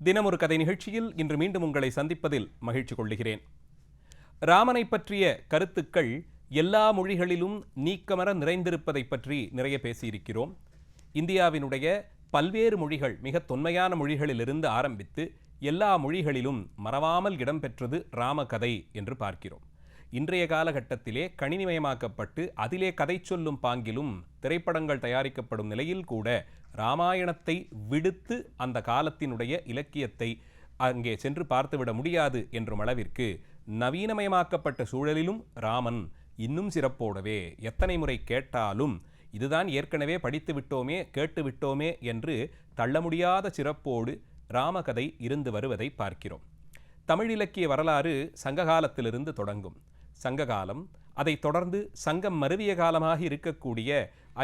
தினமொரு கதை நிகழ்ச்சியில் இன்று மீண்டும் உங்களை சந்திப்பதில் மகிழ்ச்சி கொள்கிறேன். ராமனை பற்றிய கருத்துக்கள் எல்லா மொழிகளிலும் நீக்கமர நிறைந்திருப்பதை பற்றி நிறைய பேசியிருக்கிறோம். இந்தியாவினுடைய பல்வேறு மொழிகள், மிக தொன்மையான மொழிகளிலிருந்து ஆரம்பித்து எல்லா மொழிகளிலும் மறவாமல் இடம்பெற்றது ராமகதை என்று பார்க்கிறோம். இன்றைய காலகட்டத்திலே கணினிமயமாக்கப்பட்டு அதிலே கதை சொல்லும் பாங்கிலும் திரைப்படங்கள் தயாரிக்கப்படும் நிலையில் கூட ராமாயணத்தை விடுத்து அந்த காலத்தினுடைய இலக்கியத்தை அங்கே சென்று பார்த்துவிட முடியாது என்றும் அளவிற்கு நவீனமயமாக்கப்பட்ட சூழலிலும் ராமன் இன்னும் சிறப்போடவே எத்தனை முறை கேட்டாலும் இதுதான் ஏற்கனவே படித்து விட்டோமே, கேட்டு விட்டோமே என்று தள்ள முடியாத சிறப்போடு ராமகதை இருந்து வருவதை பார்க்கிறோம். தமிழ் இலக்கிய வரலாறு சங்ககாலத்திலிருந்து தொடங்கும். சங்ககாலம், அதை தொடர்ந்து சங்கம் மருவிய காலமாக இருக்கக்கூடிய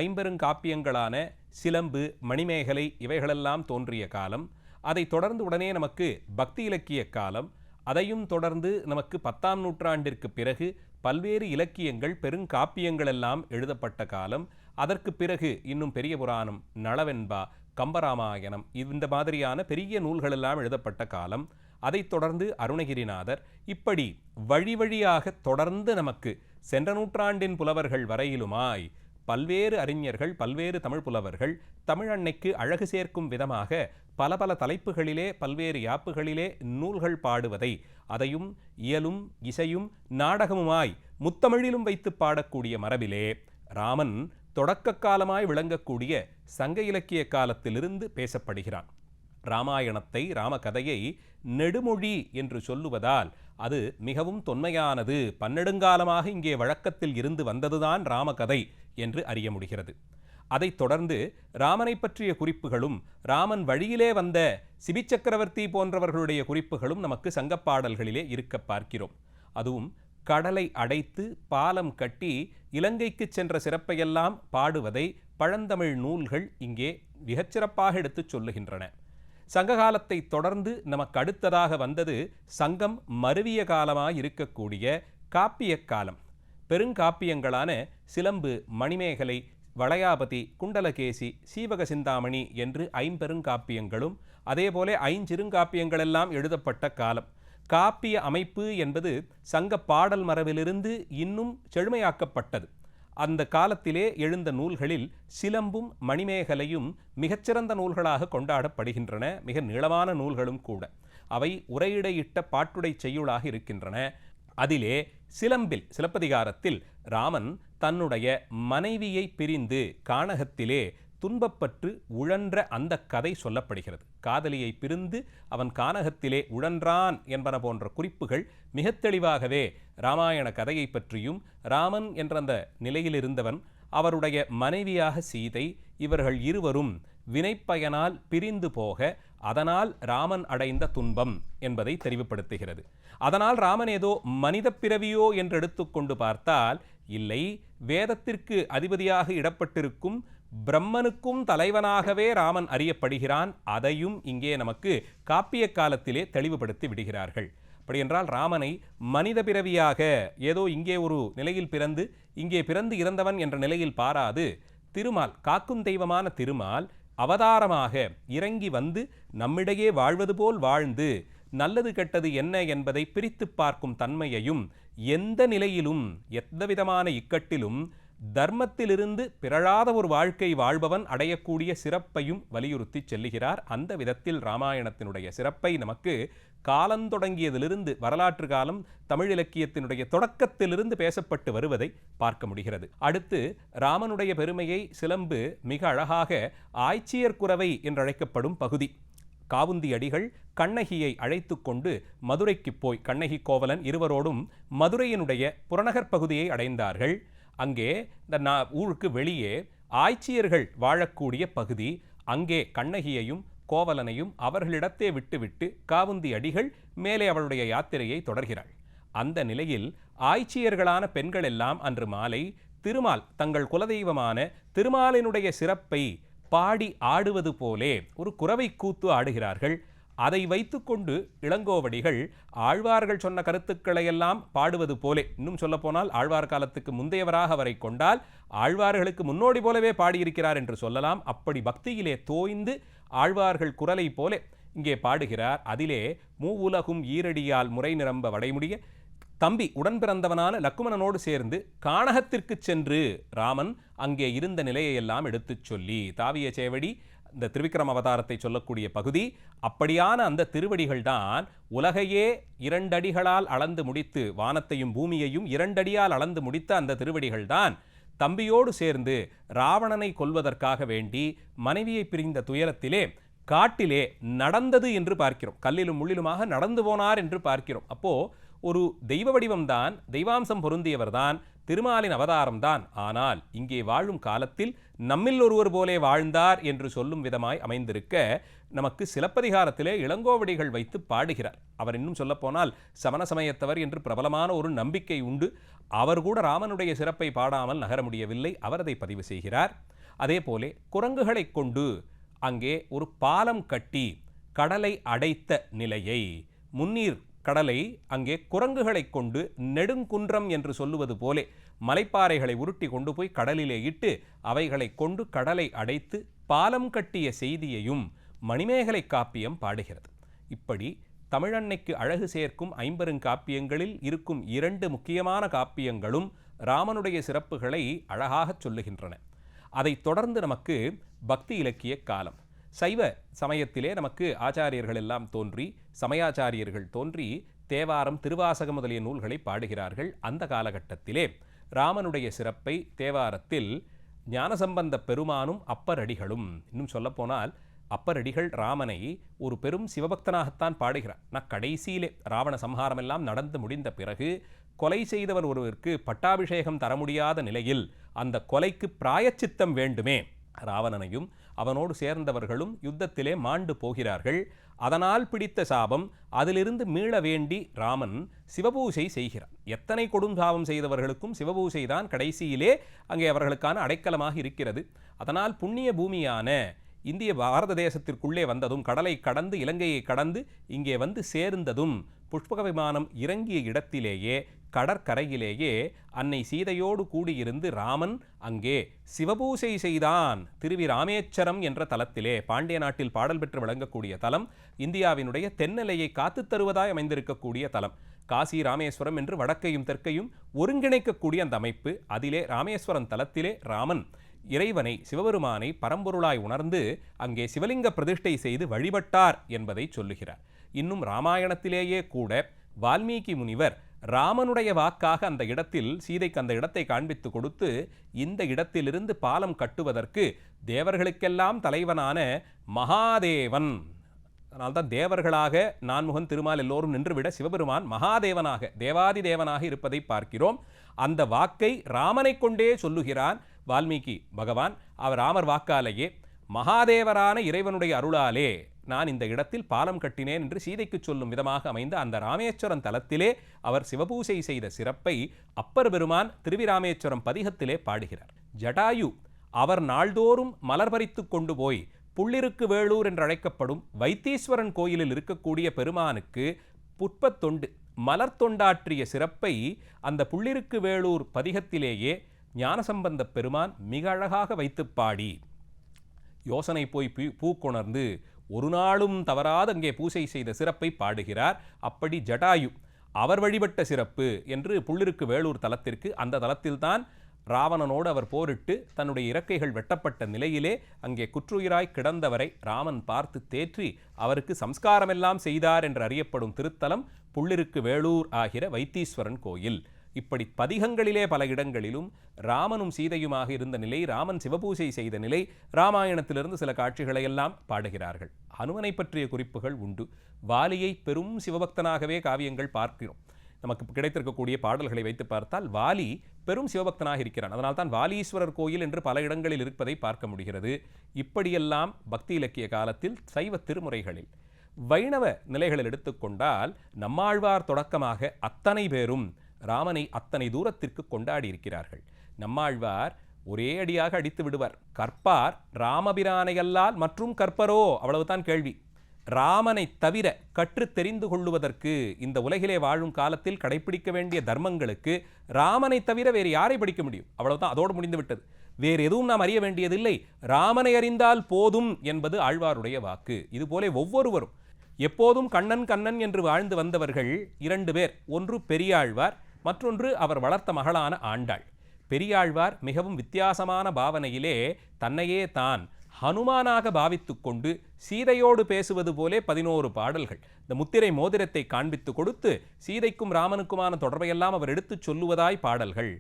ஐம்பெருங்காப்பியங்களான சிலம்பு, மணிமேகலை இவைகளெல்லாம் தோன்றிய காலம். அதை தொடர்ந்து உடனே நமக்கு பக்தி இலக்கிய காலம். அதையும் தொடர்ந்து நமக்கு 10ஆம் நூற்றாண்டிற்கு பிறகு பல்வேறு இலக்கியங்கள், பெருங்காப்பியங்கள் எல்லாம் எழுதப்பட்ட காலம். அதற்கு பிறகு இன்னும் பெரிய புராணம், நளவெண்பா, கம்பராமாயணம் இந்த மாதிரியான பெரிய நூல்களெல்லாம் எழுதப்பட்ட காலம். அதைத் தொடர்ந்து அருணகிரிநாதர், இப்படி வழி வழியாக தொடர்ந்து நமக்கு சென்ற நூற்றாண்டின் புலவர்கள் வரையிலுமாய் பல்வேறு அறிஞர்கள், பல்வேறு தமிழ் புலவர்கள் தமிழன்னைக்கு அழகு சேர்க்கும் விதமாக பல பல தலைப்புகளிலே, பல்வேறு யாப்புகளிலே நூல்கள் பாடுவதை, அதையும் இயலும் இசையும் நாடகமுமாய் முத்தமிழிலும் வைத்து பாடக்கூடிய மரபிலே ராமன் தொடக்க காலமாய் விளங்கக்கூடிய சங்க இலக்கிய காலத்திலிருந்து பேசப்படுகிறான். ராமாயணத்தை, ராமகதையை நெடுமொழி என்று சொல்லுவதால் அது மிகவும் தொன்மையானது, பன்னெடுங்காலமாக இங்கே வழக்கத்தில் இருந்து வந்ததுதான் ராமகதை என்று அறிய முடிகிறது. அதைத் தொடர்ந்து ராமனை பற்றிய குறிப்புகளும், ராமன் வழியிலே வந்த சிபி சக்கரவர்த்தி போன்றவர்களுடைய குறிப்புகளும் நமக்கு சங்கப்பாடல்களிலே இருக்க பார்க்கிறோம். அதுவும் கடலை அடைத்து பாலம் கட்டி இலங்கைக்கு சென்ற சிறப்பையெல்லாம் பாடுவதை பழந்தமிழ் நூல்கள் இங்கே மிகச்சிறப்பாக எடுத்துச் சொல்லுகின்றன. சங்ககாலத்தை தொடர்ந்து நமக்கு அடுத்ததாக வந்தது சங்கம் மருவிய காலமாய் இருக்கக்கூடிய காப்பிய காலம். பெருங்காப்பியங்களான சிலம்பு, மணிமேகலை, வளையாபதி, குண்டலகேசி, சீவக சிந்தாமணி என்று ஐம்பெருங்காப்பியங்களும் அதேபோல ஐஞ்சிறுங்காப்பியங்களெல்லாம் எழுதப்பட்ட காலம். காப்பிய அமைப்பு என்பது சங்க பாடல் மரபிலிருந்து இன்னும் செழுமையாக்கப்பட்டது. அந்த காலத்திலே எழுந்த நூல்களில் சிலம்பும் மணிமேகலையும் மிகச்சிறந்த நூல்களாக கொண்டாடப்படுகின்றன. மிக நீளமான நூல்களும் கூட. அவை உரையிடையிட்ட பாட்டுடை செய்யுளாக இருக்கின்றன. அதிலே சிலம்பில், சிலப்பதிகாரத்தில் ராமன் தன்னுடைய மனைவியை பிரிந்து கானகத்திலே துன்பப்பட்டு உழன்ற அந்த கதை சொல்லப்படுகிறது. காதலியை பிரிந்து அவன் கானகத்திலே உழன்றான் என்பன போன்ற குறிப்புகள் மிக தெளிவாகவே ராமாயண கதையை பற்றியும், ராமன் என்ற அந்த நிலையில் இருந்தவன், அவருடைய மனைவியாக சீதை, இவர்கள் இருவரும் வினைப்பயனால் பிரிந்து போக அதனால் ராமன் அடைந்த துன்பம் என்பதை தெரிவுபடுத்துகிறது. அதனால் ராமன் ஏதோ மனித பிறவியோ என்று எடுத்துக்கொண்டு பார்த்தால் இல்லை, வேதத்திற்கு அதிபதியாக இடப்பட்டிருக்கும் பிரம்மனுக்கும் தலைவனாகவே ராமன் அறியப்படுகிறான். அதையும் இங்கே நமக்கு காப்பிய காலத்திலே தெளிவுபடுத்தி விடுகிறார்கள். அப்படியென்றால் ராமனை மனித பிறவியாக ஏதோ இங்கே ஒரு நிலையில் பிறந்து இங்கே பிறந்து இறந்தவன் என்ற நிலையில் பாராது, திருமால், காக்கும் தெய்வமான திருமால் அவதாரமாக இறங்கி வந்து நம்மிடையே வாழ்வது போல் வாழ்ந்து நல்லது கெட்டது என்ன என்பதை பிரித்து பார்க்கும் தன்மையையும், எந்த நிலையிலும் எந்தவிதமான இக்கட்டிலும் தர்மத்திலிருந்து பிறழாத ஒரு வாழ்க்கை வாழ்பவன் அடையக்கூடிய சிறப்பையும் வலியுறுத்தி செல்லுகிறார். அந்த விதத்தில் ராமாயணத்தினுடைய சிறப்பை நமக்கு காலந்தொடங்கியதிலிருந்து, வரலாற்று காலம், தமிழ் இலக்கியத்தினுடைய தொடக்கத்திலிருந்து பேசப்பட்டு வருவதை பார்க்க முடிகிறது. அடுத்து ராமனுடைய பெருமையை சிலம்பு மிக அழகாக ஆய்ச்சியர் குரவை என்றழைக்கப்படும் பகுதி. காவுந்தி அடிகள் கண்ணகியை அழைத்து கொண்டு மதுரைக்கு போய், கண்ணகி கோவலன் இருவரோடும் மதுரையினுடைய புறநகர் பகுதியை அடைந்தார்கள். அங்கே இந்த ஊருக்கு வெளியே ஆய்ச்சியர்கள் வாழக்கூடிய பகுதி. அங்கே கண்ணகியையும் கோவலனையும் அவர்களிடத்தே விட்டுவிட்டு காவுந்தி அடிகள் மேலே அவளுடைய யாத்திரையை தொடர்கிறாள். அந்த நிலையில் ஆய்ச்சியர்களான பெண்கள் எல்லாம் அன்று மாலை திருமால், தங்கள் குலதெய்வமான திருமாலினுடைய சிறப்பை பாடி ஆடுவது போலே ஒரு குரவை கூத்து ஆடுகிறார்கள். அதை வைத்துக்கொண்டு இளங்கோவடிகள் ஆழ்வார்கள் சொன்ன கருத்துக்களை எல்லாம் பாடுவது போலே, இன்னும் சொல்ல போனால் ஆழ்வார் காலத்துக்கு முந்தையவராக அவரை கொண்டால் ஆழ்வார்களுக்கு முன்னோடி போலவே பாடியிருக்கிறார் என்று சொல்லலாம். அப்படி பக்தியிலே தோய்ந்து ஆழ்வார்கள் குரலை போலே இங்கே பாடுகிறார். அதிலே மூவுலகும் ஈரடியால் முறை நிரம்ப வடைமுடிய தம்பி உடன் பிறந்தவனான லக்குமணனோடு சேர்ந்து கானகத்திற்கு சென்று ராமன் அங்கே இருந்த நிலையெல்லாம் எடுத்துச் சொல்லி, தாவிய சேவடி இந்த திருவிக்ரம அவதாரத்தை சொல்லக்கூடிய பகுதி, அப்படியான அந்த திருவடிகள்தான் உலகையே 2 அடிகளால் அளந்து முடித்து, வானத்தையும் பூமியையும் 2 அடியால் அளந்து முடித்த அந்த திருவடிகள்தான் தம்பியோடு சேர்ந்து ராவணனை கொல்வதற்காக வேண்டி மனைவியை பிரிந்த துயரத்திலே காட்டிலே நடந்தது என்று பார்க்கிறோம். கல்லிலும் முள்ளிலுமாக நடந்து போனார் என்று பார்க்கிறோம். அப்போ ஒரு தெய்வ வடிவம்தான், தெய்வாம்சம் பொருந்தியவர்தான், திருமாலின் அவதாரம்தான். ஆனால் இங்கே வாழும் காலத்தில் நம்மில் ஒருவர் போலே வாழ்ந்தார் என்று சொல்லும் விதமாய் அமைந்திருக்க நமக்கு சிலப்பதிகாரத்திலே இளங்கோவடிகள் வைத்து பாடுகிறார். அவர் இன்னும் சொல்லப்போனால் சமண சமயத்தவர் என்று பிரபலமான ஒரு நம்பிக்கை உண்டு. அவர் கூட ராமனுடைய சிறப்பை பாடாமல் நகர முடியவில்லை. அவர் அதை பதிவு செய்கிறார். அதே போலே குரங்குகளை கொண்டு அங்கே ஒரு பாலம் கட்டி கடலை அடைத்த நிலையை, முன்னீர் கடலை அங்கே குரங்குகளை கொண்டு நெடுங்குன்றம் என்று சொல்லுவது போலே மலைப்பாறைகளை உருட்டி கொண்டு போய் கடலிலே இட்டு அவைகளை கொண்டு கடலை அடைத்து பாலம் கட்டிய செய்தியையும் மணிமேகலை காப்பியம் பாடுகிறது. இப்படி தமிழன்னைக்கு அழகு சேர்க்கும் 50 காப்பியங்களில் இருக்கும் 2 முக்கியமான காப்பியங்களும் ராமனுடைய சிறப்புகளை அழகாக சொல்லுகின்றன. அதைத் தொடர்ந்து நமக்கு பக்தி இலக்கிய காலம். சைவ சமயத்திலே நமக்கு ஆச்சாரியர்கள் எல்லாம் தோன்றி, சமயாச்சாரியர்கள் தோன்றி தேவாரம், திருவாசகம் முதலிய நூல்களை பாடுகிறார்கள். அந்த காலகட்டத்திலே ராமனுடைய சிறப்பை தேவாரத்தில் ஞானசம்பந்த பெருமானும் அப்பரடிகளும், இன்னும் சொல்லப்போனால் அப்பரடிகள் ராமனை ஒரு பெரும் சிவபக்தனாகத்தான் பாடுகிறார். கடைசியிலே ராவண சம்ஹாரம் எல்லாம் நடந்து முடிந்த பிறகு கொலை செய்தவர் ஒருவருக்கு பட்டாபிஷேகம் தர முடியாத நிலையில் அந்த கொலைக்கு பிராயச்சித்தம் வேண்டுமே, ராவணனையும் அவனோடு சேர்ந்தவர்களும் யுத்தத்திலே மாண்டு போகிறார்கள். அதனால் பிடித்த சாபம், அதிலிருந்து மீள வேண்டி ராமன் சிவபூசை செய்கிறார். எத்தனை கொடுந்தாபம் செய்தவர்களுக்கும் சிவபூசை தான் கடைசியிலே அங்கே அவர்களுக்கான அடைக்கலமாக இருக்கிறது. அதனால் புண்ணிய பூமியான இந்திய பாரத தேசத்திற்குள்ளே வந்ததும், கடலை கடந்து இலங்கையை கடந்து இங்கே வந்து சேர்ந்ததும், புஷ்பக விமானம் இறங்கிய இடத்திலேயே கடற்கரையிலேயே அன்னை சீதையோடு கூடியிருந்து ராமன் அங்கே சிவபூசை செய்தான். திருவிராமேச்சரம் என்ற தலத்திலே, பாண்டிய நாட்டில் பாடல் பெற்று விளங்கக்கூடிய தலம், இந்தியாவினுடைய தென்னலையை காத்து தருவதாய் அமைந்திருக்கக்கூடிய தலம். காசி ராமேஸ்வரம் என்று வடக்கையும் தெற்கையும் ஒருங்கிணைக்கக்கூடிய அந்த அமைப்பு. அதிலே ராமேஸ்வரம் தலத்திலே ராமன் இறைவனை, சிவபெருமானை பரம்பொருளாய் உணர்ந்து அங்கே சிவலிங்க பிரதிஷ்டை செய்து வழிபட்டார் என்பதை சொல்லுகிறார். இன்னும் ராமாயணத்திலேயே கூட வால்மீகி முனிவர் ராமனுடைய வாக்காக அந்த இடத்தில் சீதைக்கு அந்த இடத்தை காண்பித்து கொடுத்து, இந்த இடத்திலிருந்து பாலம் கட்டுவதற்கு தேவர்களுக்கெல்லாம் தலைவனான மகாதேவன், அதனால்தான் தேவர்களாக நான்முகன் திருமால் எல்லோரும் நின்றுவிட சிவபெருமான் மகாதேவனாக, தேவாதி தேவனாக இருப்பதை பார்க்கிறோம். அந்த வாக்கை ராமனை கொண்டே சொல்லுகிறான் வால்மீகி பகவான். அவர் ராமர் வாக்காலேயே, மகாதேவரான இறைவனுடைய அருளாலே நான் இந்த இடத்தில் பாலம் கட்டினேன் என்று சீதைக்கு சொல்லும் விதமாக அமைந்த அந்த ராமேஸ்வரம் தலத்திலே அவர் சிவபூசை செய்த சிறப்பை அப்பர் பெருமான் திருவிராமேஸ்வரம் பதிகத்திலே பாடுகிறார். ஜடாயு அவர் நாள்தோறும் மலர் பறித்து கொண்டு போய் புள்ளிருக்கு வேளூர் என்று அழைக்கப்படும் வைத்தீஸ்வரன் கோயிலில் இருக்கக்கூடிய பெருமானுக்கு புட்பத்தொண்டு, மலர் தொண்டாற்றிய சிறப்பை அந்த புள்ளிருக்கு வேளூர் பதிகத்திலேயே ஞானசம்பந்த பெருமான் மிக அழகாக வைத்து பாடி, யோசனை போய் பூ கொணர்ந்து ஒரு நாளும் தவறாது அங்கே பூசை செய்த சிறப்பை பாடுகிறார். அப்படி ஜடாயு அவர் வழிபட்ட சிறப்பு என்று புள்ளிருக்கு வேளூர் தலத்திற்கு, அந்த தலத்தில்தான் ராவணனோடு அவர் போரிட்டு தன்னுடைய இறக்கைகள் வெட்டப்பட்ட நிலையிலே அங்கே குற்றுயிராய் கிடந்தவரை ராமன் பார்த்து தேற்றி அவருக்கு சம்ஸ்காரமெல்லாம் செய்தார் என்று அறியப்படும் திருத்தலம் புள்ளிருக்கு வேளூர் ஆகிற வைத்தீஸ்வரன் கோயில். இப்படி பதிகங்களிலே பல இடங்களிலும் ராமனும் சீதையுமாக இருந்த நிலை, ராமன் சிவபூசை செய்த நிலை, ராமாயணத்திலிருந்து சில காட்சிகளை எல்லாம் பாடுகிறார்கள். ஹனுமனை பற்றிய குறிப்புகள் உண்டு. வாலியை பெரும் சிவபக்தனாகவே காவியங்கள் பார்க்கிறோம். நமக்கு கிடைத்திருக்கக்கூடிய பாடல்களை வைத்து பார்த்தால் வாலி பெரும் சிவபக்தனாக இருக்கிறான். அதனால்தான் வாலீஸ்வரர் கோயில் என்று பல இடங்களில் இருப்பதை பார்க்க முடிகிறது. இப்படியெல்லாம் பக்தி இலக்கிய காலத்தில் சைவ திருமுறைகளில் வைணவ நிலைகளில் எடுத்துக்கொண்டால் நம்மாழ்வார் தொடக்கமாக அத்தனை பேரும் ராமனை அத்தனை தூரத்திற்கு கொண்டாடி இருக்கிறார்கள். நம்மாழ்வார் ஒரே அடியாக அடித்து விடுவார். கற்பார் ராமபிரானையல்லால் மற்றும் கற்பரோ, அவ்வளவுதான் கேள்வி. ராமனை தவிர கற்று தெரிந்து கொள்ளுவதற்கு இந்த உலகிலே வாழும் காலத்தில் கடைபிடிக்க வேண்டிய தர்மங்களுக்கு ராமனை தவிர வேறு யாரை படிக்க முடியும்? அவ்வளவுதான், அதோடு முடிந்து விட்டது. வேறு எதுவும் நாம் அறிய வேண்டியதில்லை, ராமனை அறிந்தால் போதும் என்பது ஆழ்வாருடைய வாக்கு. இதுபோல ஒவ்வொருவரும் எப்போதும் கண்ணன் கண்ணன் என்று வாழ்ந்து வந்தவர்கள் 2 பேர். ஒன்று பெரியாழ்வார், மற்றொன்று அவர் வளர்த்த மகளான ஆண்டாள். பெரியாழ்வார் மிகவும் வித்தியாசமான பாவனையிலே தன்னையே தான் ஹனுமானாக பாவித்து கொண்டு சீதையோடு பேசுவது போலே 11 பாடல்கள், இந்த முத்திரை மோதிரத்தை காண்பித்து கொடுத்து சீதைக்கும் ராமனுக்குமான தொடர்பையெல்லாம் அவர் எடுத்துச் சொல்லுவதாய் பாடல்கள்.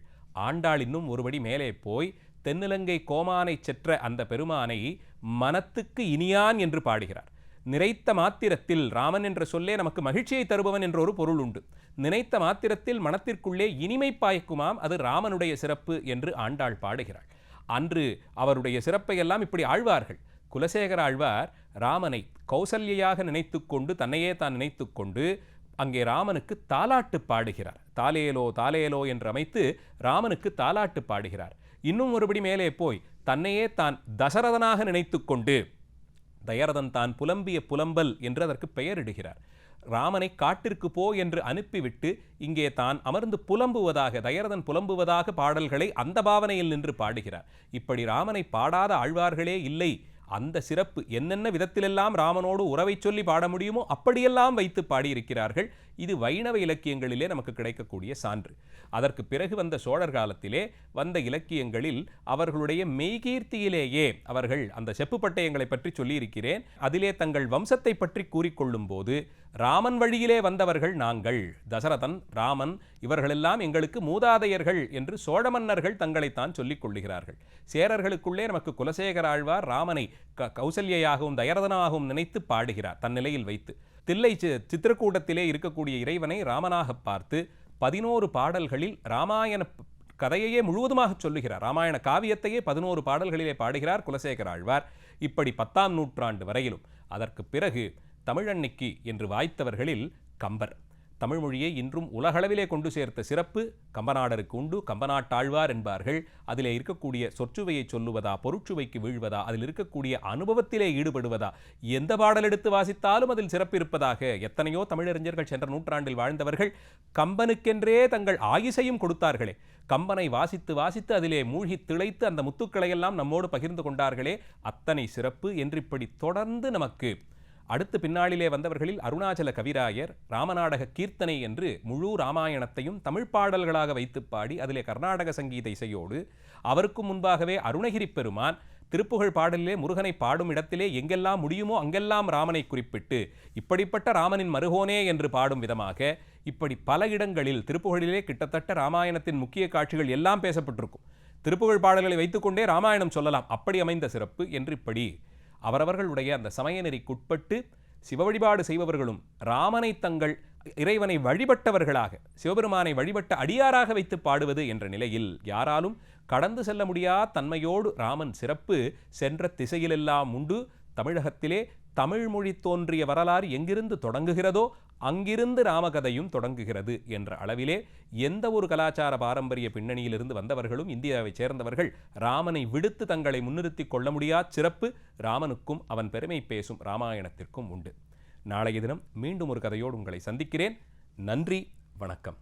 ஆண்டாள் இன்னும் ஒருபடி மேலே போய் தென்னிலங்கை கோமானை செற்ற அந்த பெருமானை மனத்துக்கு இனியான் என்று பாடுகிறார். நினைத்த மாத்திரத்தில், ராமன் என்ற சொல்லே நமக்கு மகிழ்ச்சியை தருபவன் என்ற ஒரு பொருள் உண்டு. நினைத்த மாத்திரத்தில் மனத்திற்குள்ளே இனிமை பாய்க்குமாம், அது ராமனுடைய சிறப்பு என்று ஆண்டாள் பாடுகிறாள். அன்று அவருடைய சிறப்பையெல்லாம் இப்படி ஆழ்வார்கள். குலசேகர ஆழ்வார் ராமனை கௌசல்யாக நினைத்து கொண்டு, தன்னையே தான் நினைத்து கொண்டு அங்கே ராமனுக்கு தாலாட்டு பாடுகிறார். தாலேலோ தாலேலோ என்று அமைத்து ராமனுக்கு தாலாட்டு பாடுகிறார். இன்னும் ஒருபடி மேலே போய் தன்னையே தான் தசரதனாக நினைத்து கொண்டு, தயரதன் தான் புலம்பிய புலம்பல் என்று அதற்கு பெயரிடுகிறார். ராமனை காட்டிற்கு போ என்று அனுப்பிவிட்டு இங்கே தான் அமர்ந்து புலம்புவதாக, தயரதன் புலம்புவதாக பாடல்களை அந்த பாவனையில் நின்று பாடுகிறார். இப்படி ராமனை பாடாத ஆழ்வார்களே இல்லை. அந்த சிறப்பு என்னென்ன விதத்திலெல்லாம் ராமனோடு உறவை சொல்லி பாட முடியுமோ அப்படியெல்லாம் வைத்து பாடியிருக்கிறார்கள். இது வைணவ இலக்கியங்களிலே நமக்கு கிடைக்கக்கூடிய சான்று. அதற்கு பிறகு வந்த சோழர் காலத்திலே வந்த இலக்கியங்களில் அவர்களுடைய மெய்கீர்த்தியிலேயே அவர்கள் அந்த செப்பு பட்டயங்களை பற்றி சொல்லியிருக்கிறேன். அதிலே தங்கள் வம்சத்தை பற்றி கூறிக்கொள்ளும் போது, ராமன் வழியிலே வந்தவர்கள் நாங்கள், தசரதன், ராமன் இவர்களெல்லாம் எங்களுக்கு மூதாதையர்கள் என்று சோழ மன்னர்கள் தங்களைத்தான் சொல்லிக் கொள்ளுகிறார்கள். சேரர்களுக்குள்ளே நமக்கு குலசேகர ஆழ்வார் ராமனை கௌசல்யாகவும் தயரதனாகவும் நினைத்து பாடுகிறார் தன்னிலையில் வைத்து. தில்லை சித்திரக்கூடத்திலே இருக்கக்கூடிய இறைவனை ராமனாக பார்த்து 11 பாடல்களில் ராமாயண கதையையே முழுவதுமாக சொல்லுகிறார். ராமாயண காவியத்தையே 11 பாடல்களிலே பாடுகிறார் குலசேகர ஆழ்வார். இப்படி 10ஆம் நூற்றாண்டு வரையிலும். அதற்கு பிறகு தமிழன்னைக்கு என்று வாய்த்தவர்களில் கம்பர். தமிழ் மொழியை இன்றும் உலகளவிலே கொண்டு சேர்த்த சிறப்பு கம்பநாடருக்கு உண்டு. கம்பநாட்டாழ்வார் என்பார்கள். அதிலே இருக்கக்கூடிய சொற்சுவையை சொல்லுவதா, பொருட்சுவைக்கு வீழ்வதா, அதில் இருக்கக்கூடிய அனுபவத்திலே ஈடுபடுவதா, எந்த பாடல் எடுத்து வாசித்தாலும் அதில் சிறப்பு இருப்பதாக எத்தனையோ தமிழறிஞர்கள் சென்ற நூற்றாண்டில் வாழ்ந்தவர்கள் கம்பனுக்கென்றே தங்கள் ஆயுசையும் கொடுத்தார்களே. கம்பனை வாசித்து வாசித்து அதிலே மூழ்கி திளைத்து அந்த முத்துக்களையெல்லாம் நம்மோடு பகிர்ந்து கொண்டார்களே, அத்தனை சிறப்பு என்று இப்படி தொடர்ந்து நமக்கு அடுத்து பின்னாளிலே வந்தவர்களில் அருணாச்சல கவிராயர் ராமநாடக கீர்த்தனை என்று முழு ராமாயணத்தையும் தமிழ் பாடல்களாக வைத்து பாடி அதிலே கர்நாடக சங்கீத இசையோடு, அவருக்கும் முன்பாகவே அருணகிரி பெருமான் திருப்புகழ் பாடலிலே முருகனை பாடும் இடத்திலே எங்கெல்லாம் முடியுமோ அங்கெல்லாம் ராமனை குறிப்பிட்டு இப்படிப்பட்ட ராமனின் மருகோனே என்று பாடும் விதமாக இப்படி பல இடங்களில் திருப்புகழிலே கிட்டத்தட்ட ராமாயணத்தின் முக்கிய காட்சிகள் எல்லாம் பேசப்பட்டிருக்கும். திருப்புகழ் பாடல்களை வைத்துக்கொண்டே ராமாயணம் சொல்லலாம், அப்படி அமைந்த சிறப்பு என்று இப்படி அவரவர்களுடைய அந்த சமய நெறிக்குட்பட்டு சிவ வழிபாடு செய்பவர்களும் ராமனை தங்கள் இறைவனை வழிபட்டவர்களாக, சிவபெருமானை வழிபட்ட அடியாராக வைத்து பாடுவது என்ற நிலையில் யாராலும் கடந்து செல்ல முடியாத தன்மையோடு ராமன் சிறப்பு சென்ற திசையிலெல்லாம் உண்டு. தமிழகத்திலே தமிழ் மொழி தோன்றிய வரலாறு எங்கிருந்து தொடங்குகிறதோ அங்கிருந்து ராமகதையும் தொடங்குகிறது என்ற அளவிலே எந்த ஒரு கலாச்சார பாரம்பரிய பின்னணியிலிருந்து வந்தவர்களும் இந்தியாவைச் சேர்ந்தவர்கள் ராமனை விடுத்து தங்களை முன்னிறுத்தி கொள்ள முடியாத சிறப்பு ராமனுக்கும் அவன் பெருமை பேசும் ராமாயணத்திற்கும் உண்டு. நாளைய தினம் மீண்டும் ஒரு கதையோடு உங்களை சந்திக்கிறேன். நன்றி, வணக்கம்.